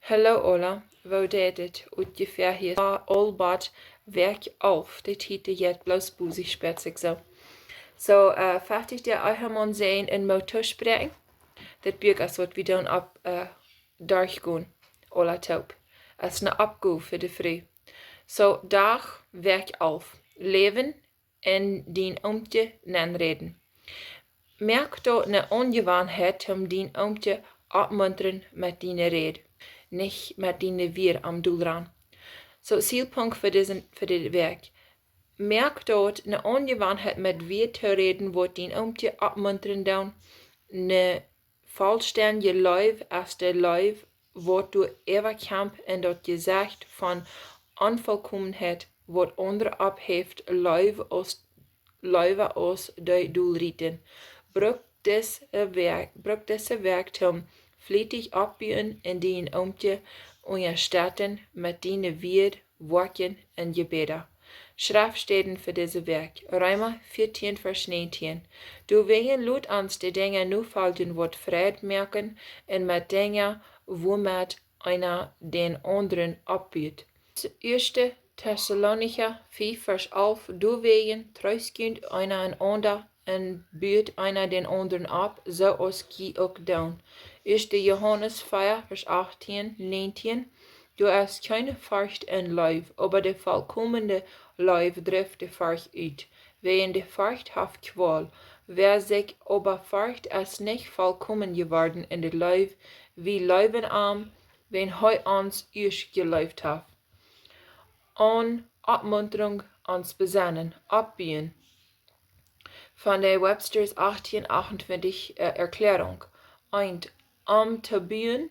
Hallo Ola, wo deed het? Ungefähr hier allbad werk auf. Dit hitte jet bloos boezig spetsig zo. So, fertig der Ehemaun zijn in Moot toospräakjen. Dat buurt als wat we doen op durchgaan. Ola taub. Als een Oppgow voor de vrouw. So, Doag, werk auf. Läwen en Dien Oomkje Nenn Räden. Merk dat een aunjewanheit om Dien Oomkje oppmutren met die rede. Nicht met die wir am doelran. So, Zielpunkt für dit werk. Merk dat een aunjewanheit met wie te reden wordt Dien Oomkje oppmutren doen. Een volstendje leew als de leew wordt door äwakjemt en dat jesecht van onvolkomenheit wordt onder opphäft leewa als de rieten. Bruck dise werk om flietich opbouwen en Dien Oomkje ondersteunen met die wieed, Wäakj en gebeden. Schriftstellen für diese Werk. Römer 14, Vers 19. Du wegen lud uns die Dinge nu folgen wird Fried merken en met Dinge, womit einer den anderen opbiedt. 1. Thessalonicher 4, Vers 11. Du wegen tröskend einer en ander en biedt einer den anderen ab, so als die auch doen. 1. Johannes 4, Vers 18, 19. Du hast keine Furcht in Leew, aber der vollkommene Leew trifft die Furcht uit. Wegen die Furcht haft Qual. Wer sich aber furcht, ist nicht vollkommen geworden in der Leew, wie Läwen wenn uns geläuft hat. An Oppmutren ans Besinnen, Opbouwen. Von der Webster's 1828 Erklärung. Und te bouwen,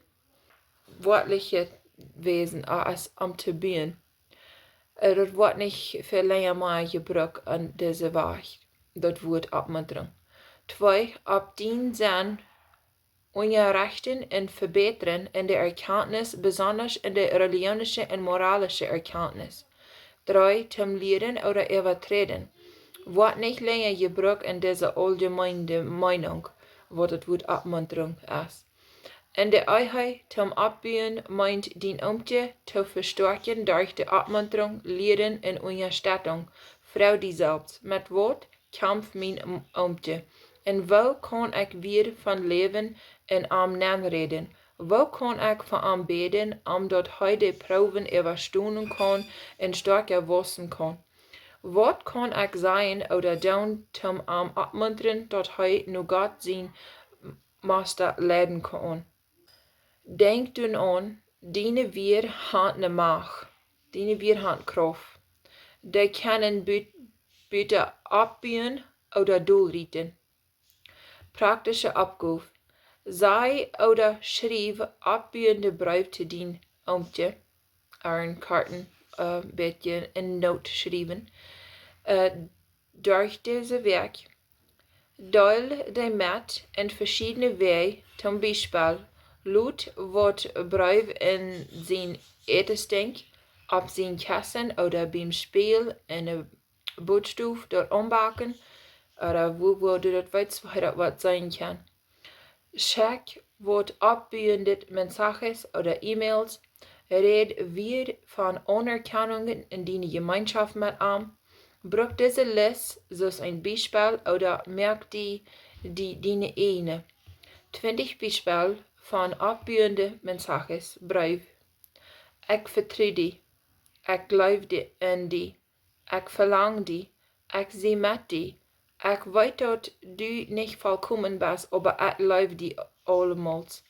wörtliche Wesen als te bouwen. Dat wordt niet veel langer maar gebruikt aan deze weg. Dat woord opmunteren. 2. Op dien zijn onrechten en verbeteren in de erkenntnis, besonders in de religionische en moralische erkenntnis. 3. Zum leren oder übertreten. Wordt niet langer gebruikt in deze algemeine Meinung, wat het woord opmuntering is. In de Einheit zum Opbouwen meint Dien Oomkje te versterken durch de Oppmutren, Leren en Unterstützung. Frau die selbst. Met wat kämpft mijn Oomkje? En wo kan ik weer van leven en am Nenn reden? Wo kan ik van am beden, omdat hij de proeven überstehen kan en sterker worden kan? Wat kan ik zijn oder doen zum am Oppmutren, dat hij nu God zijn master leiden kan? Denk toen aan, die weer hand ne maag, die weer hand kracht. Die kunnen buiten opbouwen oder doelrieten. Praktische Oppgow. Zij oder schreef opbouwende brief te Dien Oomkje, een karten, beetje een noot schrijven. Durch deze werk. Deel de met in verschiedene wegen, zum Beispiel Lut wordt brief in zijn etenstink, op zijn kassen oder beim Spiel in de bootstoef door ombaken, oder wo dat wat zijn kan. Check wordt opbouwendet mensajes oder e-mails, red weer van anerkennungen in die Gemeinschaft met am. Bruck diese les zoals een Beispiel oder merk die ene. 20 Beispiel van opbouwende mensajes, brief. Ik vertrouw die. Ik geloof in die. Ik verlang die. Ik zie met die. Ik weet dat du niet volkomen bist, aber ik geloof die allemals.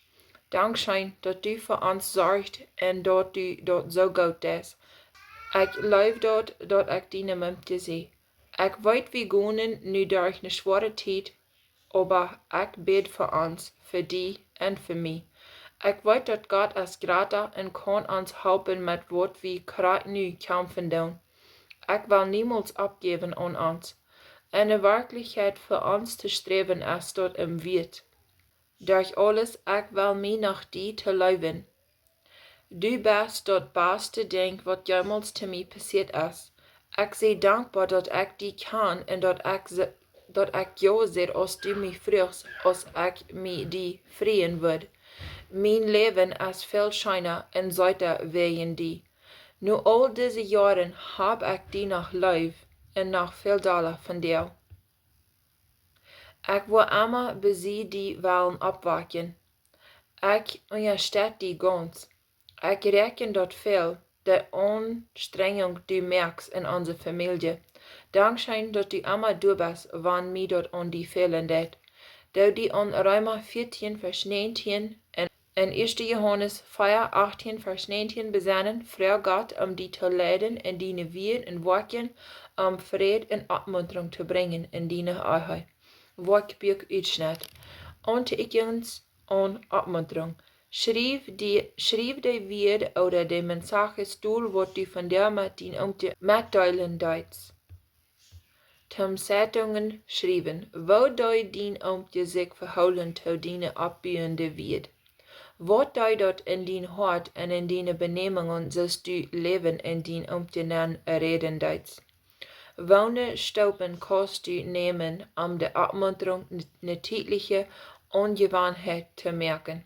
Dankzij dat du voor ons zorgt en dat du dat zo goed is. Ik geloof dat ik die Oomkje zie. Ik weet wie gaan nu door een zware tijd, aber ik bid voor ons, voor die en voor mij. Ik weet dat God is groter en kan ons helpen met wat we gerade nu kämpfen doen. Ik wil niemals opgeven aan ons. En de werkelijkheid voor ons te streven is dat wieed. Durch alles, ik wil mij nach die te leven. Du bist dat beste ding wat jemals te mij passiert is. Ik zie dankbaar dat ik die kan en dat ik ja zeg als du mij vroegst, als ik mij die vrien wil. Mijn leven als veel schijner en zoeter weeën die. Nu al deze jaren heb ik die nog lief en nog veel dollar van jou. Ik wil immer bij die willen opwaken. Ik ondersteut die ganz. Ik reken dat veel, de Anstrengung die merkst in onze familie. Dankzij dat die immer du bist, wann mir dat an die fehlen deed. Dat die an Römer 14 vers 19 en 1. Johannes 4, 18 vers 19 bezinnen, vraag Gott die te leiden in die wieed en waakjen, vrede en oppmutren te brengen in die Einheit. Wat Bruck uitsnit. Ontekens aan oppmutren. Schrijf de wieed oder de mensages doel wat die van der met Dien Oomkje mitteilen duits. Zeitungen schrijven, wo Dien Oomkje zich verhouden te dienen opbuende wieed. Wat dat in dien hart en in die benemingen zult du leven in Dien Oomkje Nenn Räden duits. Wonen stoppen kost du nemen de oppmutren tijdliche aunjewanheit te merken.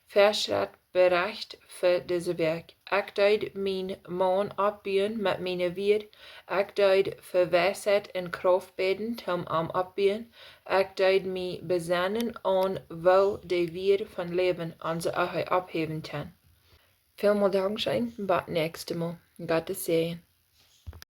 Verschrift bericht voor deze werk. Ik duid mijn man opbouwen met mijn wieed. Ik duid voor wijsheid en kracht beden om opbouwen. Ik duid mij bezinnen aan wo de wieed van leven onze eigen opheven kan. Veel dank zijn, tot nächste Mal. Gottes Säajen.